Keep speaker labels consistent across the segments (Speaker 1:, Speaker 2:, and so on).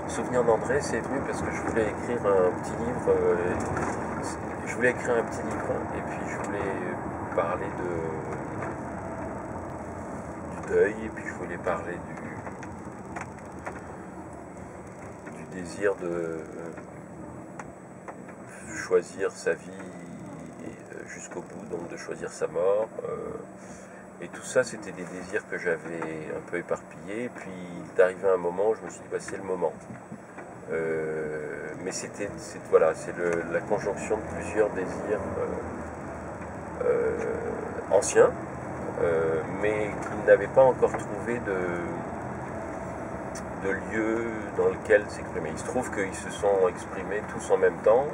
Speaker 1: Souvenir d'André, c'est venu parce que je voulais écrire un petit livre. Et puis je voulais parler du deuil, et puis je voulais parler du désir de choisir sa vie jusqu'au bout, donc de choisir sa mort. Et tout ça, c'était des désirs que j'avais un peu éparpillés. Et puis, d'arriver à un moment où je me suis dit, bah, c'est le moment. Mais c'est la conjonction de plusieurs désirs anciens, mais qui n'avaient pas encore trouvé de lieu dans lequel s'exprimer. Il se trouve qu'ils se sont exprimés tous en même temps.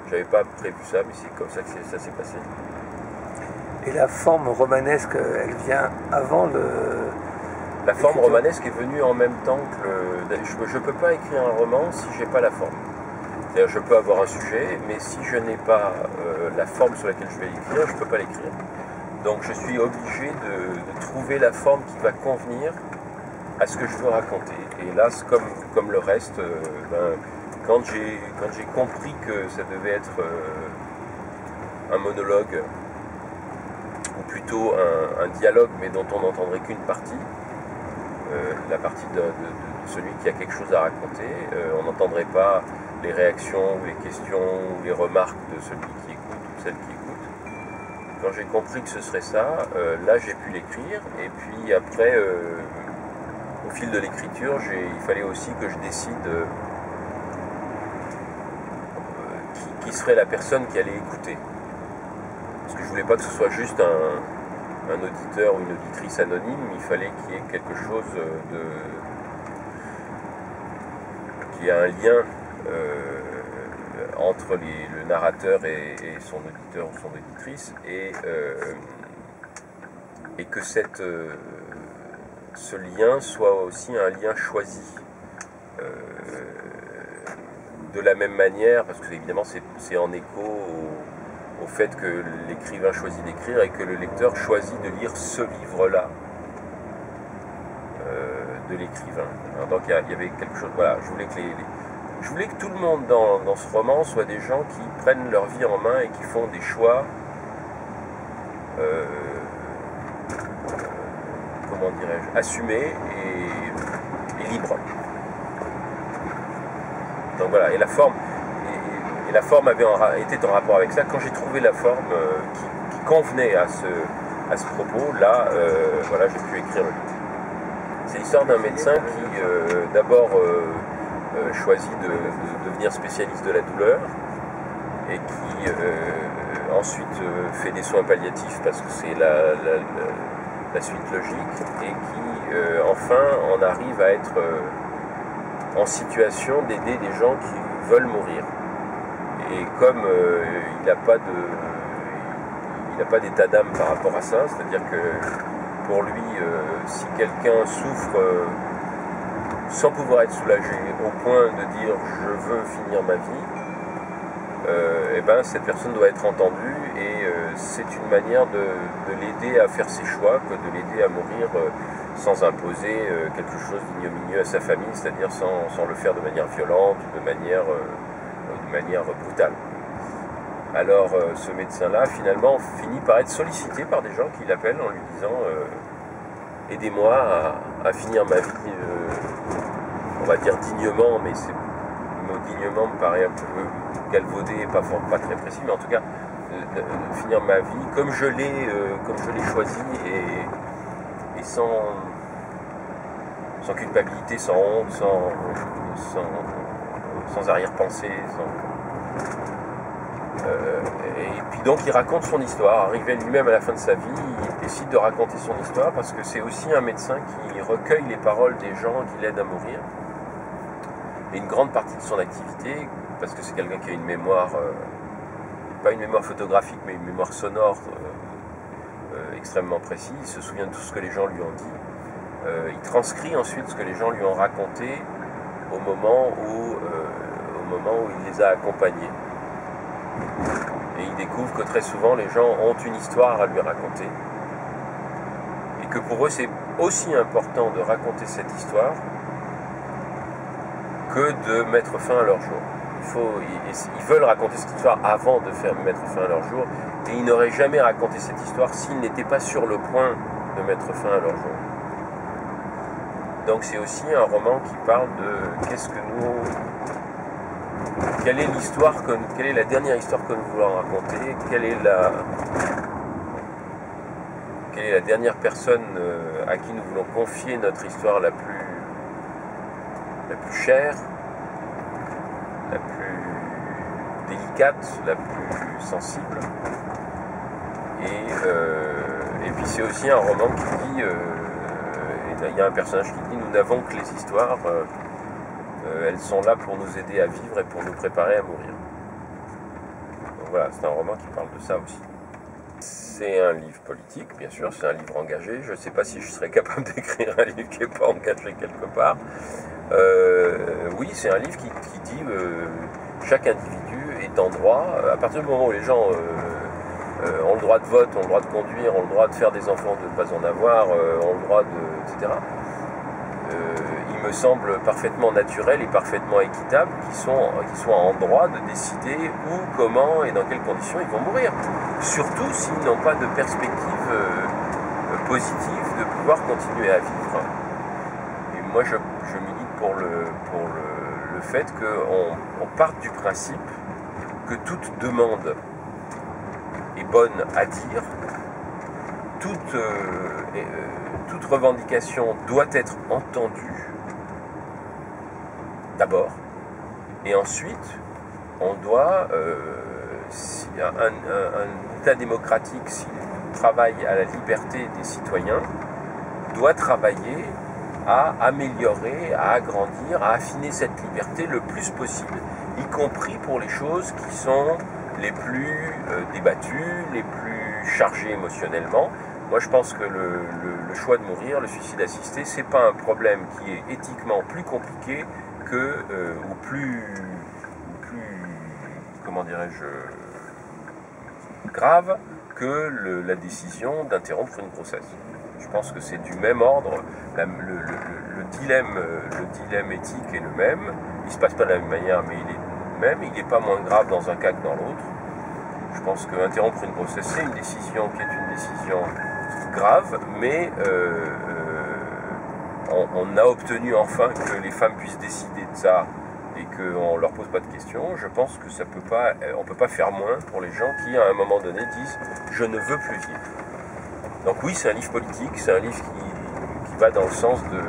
Speaker 1: J'avais pas prévu ça, mais c'est comme ça que ça s'est passé.
Speaker 2: Et la forme romanesque, elle vient avant le...
Speaker 1: La forme romanesque est venue en même temps que je ne peux pas écrire un roman si je n'ai pas la forme. C'est-à-dire, je peux avoir un sujet, mais si je n'ai pas la forme sur laquelle je vais l'écrire, je ne peux pas l'écrire. Donc je suis obligé de trouver la forme qui va convenir à ce que je veux raconter. Et là, comme le reste, quand j'ai compris que ça devait être un monologue, ou plutôt un dialogue, mais dont on n'entendrait qu'une partie, la partie de celui qui a quelque chose à raconter, on n'entendrait pas les réactions ou les questions ou les remarques de celui qui écoute ou celle qui écoute. Quand j'ai compris que ce serait ça, là j'ai pu l'écrire, et puis après, au fil de l'écriture, il fallait aussi que je décide qui serait la personne qui allait écouter. Parce que je voulais pas que ce soit juste un auditeur ou une auditrice anonyme, il fallait qu'il y ait quelque chose qui ait un lien entre le narrateur et son auditeur ou son auditrice, et que ce lien soit aussi un lien choisi. De la même manière, parce que évidemment c'est en écho au fait que l'écrivain choisit d'écrire et que le lecteur choisit de lire ce livre-là de l'écrivain. Donc il y avait quelque chose. Voilà, je voulais que tout le monde dans ce roman soit des gens qui prennent leur vie en main et qui font des choix, comment dirais-je, assumés et libres. Donc voilà, et la forme était en rapport avec ça. Quand j'ai trouvé la forme qui convenait à ce propos, là, voilà, j'ai pu écrire le livre. C'est l'histoire d'un médecin qui, d'abord, choisit de devenir spécialiste de la douleur, et qui ensuite fait des soins palliatifs parce que c'est la suite logique, et qui, enfin, en arrive à être en situation d'aider des gens qui veulent mourir. Et comme il n'a pas d'état d'âme par rapport à ça, c'est-à-dire que pour lui, si quelqu'un souffre sans pouvoir être soulagé au point de dire « je veux finir ma vie », et ben cette personne doit être entendue, et c'est une manière de l'aider à faire ses choix, de l'aider à mourir sans imposer quelque chose d'ignominieux à sa famille, c'est-à-dire sans le faire de manière violente ou de manière brutale. Alors ce médecin-là, finalement, finit par être sollicité par des gens qui l'appellent en lui disant aidez-moi à finir ma vie, on va dire dignement, mais le mot dignement me paraît un peu galvaudé et pas très précis, mais en tout cas, finir ma vie comme je l'ai choisi, et sans culpabilité, sans honte, sans arrière-pensée, et puis donc il raconte son histoire. Arrivé lui-même à la fin de sa vie, il décide de raconter son histoire, parce que c'est aussi un médecin qui recueille les paroles des gens qui l'aident à mourir. Et une grande partie de son activité, parce que c'est quelqu'un qui a une mémoire, pas une mémoire photographique, mais une mémoire sonore extrêmement précise, il se souvient de tout ce que les gens lui ont dit. Il transcrit ensuite ce que les gens lui ont raconté au moment où il les a accompagnés. Et il découvre que très souvent les gens ont une histoire à lui raconter, et que pour eux c'est aussi important de raconter cette histoire que de mettre fin à leur jour. Ils veulent raconter cette histoire avant de mettre fin à leur jour, et ils n'auraient jamais raconté cette histoire s'ils n'étaient pas sur le point de mettre fin à leur jour. Donc c'est aussi un roman qui parle de quelle est l'histoire, quelle est la dernière histoire que nous voulons raconter, quelle est la dernière personne à qui nous voulons confier notre histoire la plus chère, la plus délicate, la plus sensible. Et puis c'est aussi un roman qui dit, il y a un personnage qui dit, nous n'avons que les histoires, elles sont là pour nous aider à vivre et pour nous préparer à mourir. Donc voilà, c'est un roman qui parle de ça aussi. C'est un livre politique, bien sûr, c'est un livre engagé. Je ne sais pas si je serais capable d'écrire un livre qui n'est pas engagé quelque part. Oui, c'est un livre qui dit chaque individu est en droit, à partir du moment où les gens ont le droit de vote, ont le droit de conduire, ont le droit de faire des enfants, de ne pas en avoir, ont le droit de... etc. Il me semble parfaitement naturel et parfaitement équitable qu'ils soient en droit de décider où, comment et dans quelles conditions ils vont mourir. Surtout s'ils n'ont pas de perspective positive de pouvoir continuer à vivre. Et moi, je milite pour le fait qu'on parte du principe que toute demande est bonne à dire, toute revendication doit être entendue d'abord, et ensuite on doit, un État démocratique, s'il travaille à la liberté des citoyens, doit travailler à améliorer, à agrandir, à affiner cette liberté le plus possible, y compris pour les choses qui sont les plus débattues, les plus chargées émotionnellement. Moi, je pense que le choix de mourir, le suicide assisté, c'est pas un problème qui est éthiquement plus compliqué ou plus comment dirais-je, grave que la décision d'interrompre une grossesse. Je pense que c'est du même ordre. Le dilemme éthique est le même. Il ne se passe pas de la même manière, mais il est le même. Il n'est pas moins grave dans un cas que dans l'autre. Je pense qu'interrompre une grossesse, c'est une décision qui est une décision grave, mais on a obtenu enfin que les femmes puissent décider de ça et qu'on ne leur pose pas de questions. Je pense que on ne peut pas faire moins pour les gens qui, à un moment donné, disent « je ne veux plus vivre ». Donc oui, c'est un livre politique, c'est un livre qui va dans le sens de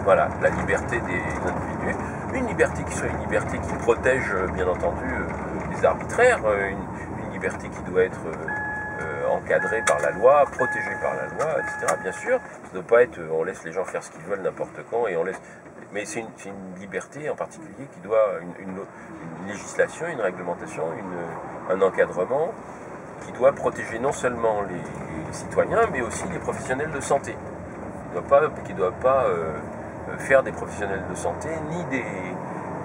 Speaker 1: la liberté des individus. Une liberté qui soit une liberté qui protège, bien entendu, les arbitraires, une liberté qui doit être encadrée par la loi, protégée par la loi, etc. Bien sûr, ça ne doit pas être on laisse les gens faire ce qu'ils veulent n'importe quand et on laisse. Mais c'est une liberté en particulier qui doit une législation, une réglementation, un encadrement qui doit protéger non seulement les citoyens, mais aussi les professionnels de santé. Qui ne doivent pas faire des professionnels de santé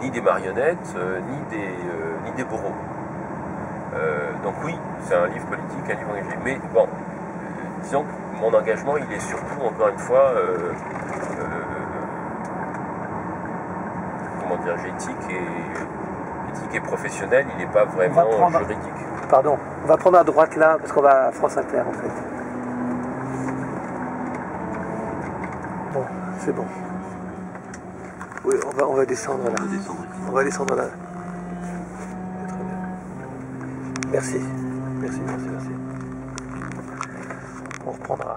Speaker 1: ni des marionnettes, ni des bourreaux. Donc oui, c'est un livre politique, un livre engagé. Mais bon, disons que mon engagement, il est surtout, encore une fois, éthique et professionnel, il n'est pas vraiment juridique.
Speaker 2: Pardon, on va prendre à droite là, parce qu'on va à France Inter en fait. Bon, c'est bon. Oui, on va descendre là. On va descendre là. C'est très bien. Merci. On reprendra.